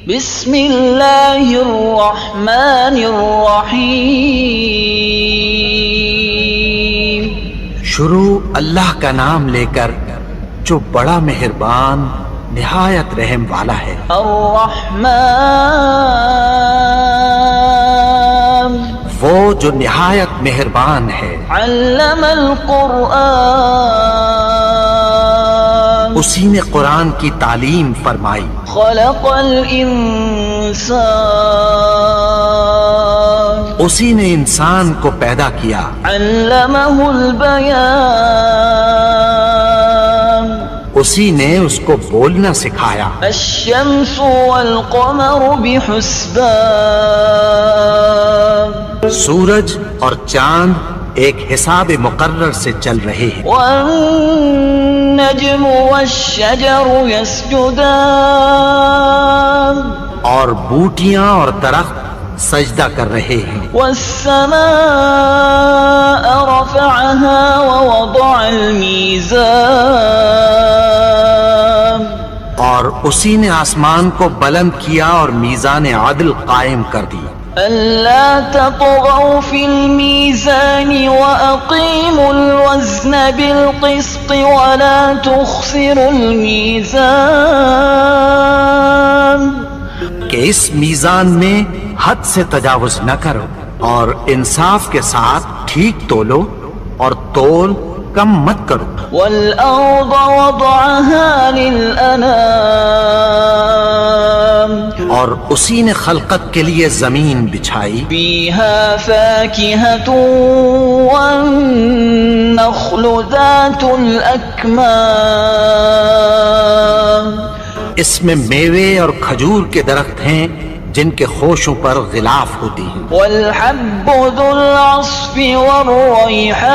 بسم اللہ الرحمن الرحیم۔ شروع اللہ کا نام لے کر جو بڑا مہربان نہایت رحم والا ہے۔ الرحمن وہ جو نہایت مہربان ہے۔ علم القرآن اسی نے قرآن کی تعلیم فرمائی۔ خلق الانسان اسی نے انسان کو پیدا کیا۔ علمہ البیان اسی نے اس کو بولنا سکھایا۔ الشمس والقمر بحسبان سورج اور چاند ایک حساب مقرر سے چل رہے ہیں۔ والنجم والشجر يسجدان اور بوٹیاں اور درخت سجدہ کر رہے ہیں۔ والسماء رفعها ووضع الميزان اور اسی نے آسمان کو بلند کیا اور میزان عدل قائم کر دی۔ ألا تطغوا في الميزان وأقيموا الوزن بالقسط ولا تخسروا الميزان کہ اس میزان میں حد سے تجاوز نہ کرو اور انصاف کے ساتھ ٹھیک تولو اور تول کم مت کرو۔ والأرض وضعها للأنام اور اسی نے خلقت کے لیے زمین بچھائی۔ فيها فاكهة والنخل ذات الأكمام اس میں میوے اور کھجور کے درخت ہیں جن کے خوشوں پر غلاف ہوتی ہیں۔ والحب ذو العصف والريحان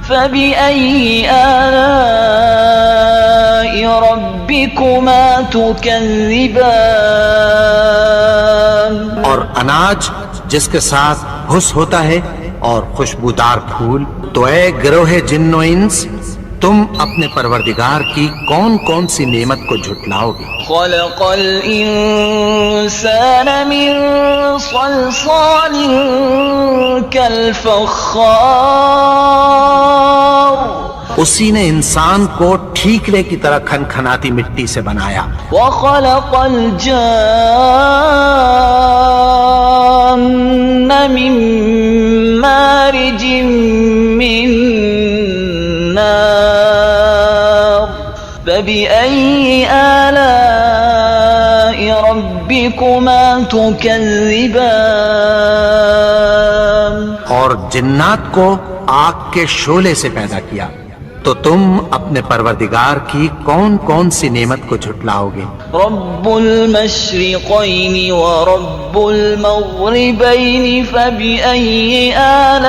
فبأي آلاء ربكما تكذبان اور اناج جس کے ساتھ بھس ہوتا ہے اور خوشبودار پھول، تو اے گروہ جن و انس تم اپنے پروردگار کی کون کون سی نعمت کو جھٹلاؤ گے؟ خلق الإنسان من صلصال كالفخار اسی نے انسان کو ٹھیکرے کی طرح کھنکھناتی مٹی سے بنایا۔ وخلق الجان من مارج من نار فبأي آلاء ربكما تكذبان اور جنات کو آگ کے شعلے سے پیدا کیا، تو تم اپنے پروردگار کی کون کون سی نعمت کو جھٹلاؤ گے؟ رب المشرقين ورب المغربين فبأي آلاء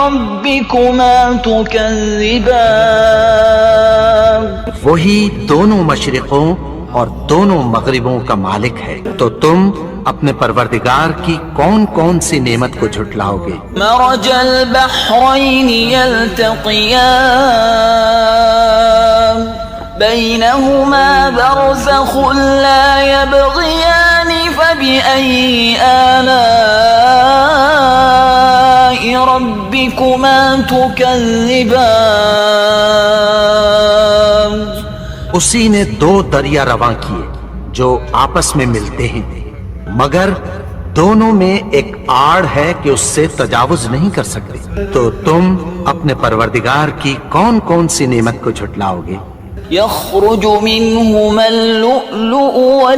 ربكما تكذبان وہی دونوں مشرقوں اور دونوں مغربوں کا مالک ہے، تو تم اپنے پروردگار کی کون کون سی نعمت کو جھٹلاؤ گے؟ مرج البحرين يلتقيان بينهما برزخ لا يبغيان فبأي آلاء ربكما تكذبان اسی نے دو دریا رواں کیے جو آپس میں ملتے ہیں، مگر دونوں میں ایک آڑ ہے کہ اس سے تجاوز نہیں کر سکتے، تو تم اپنے پروردگار کی کون کون سی نعمت کو جھٹلاؤ گے؟ يخرج منهما اللؤلؤ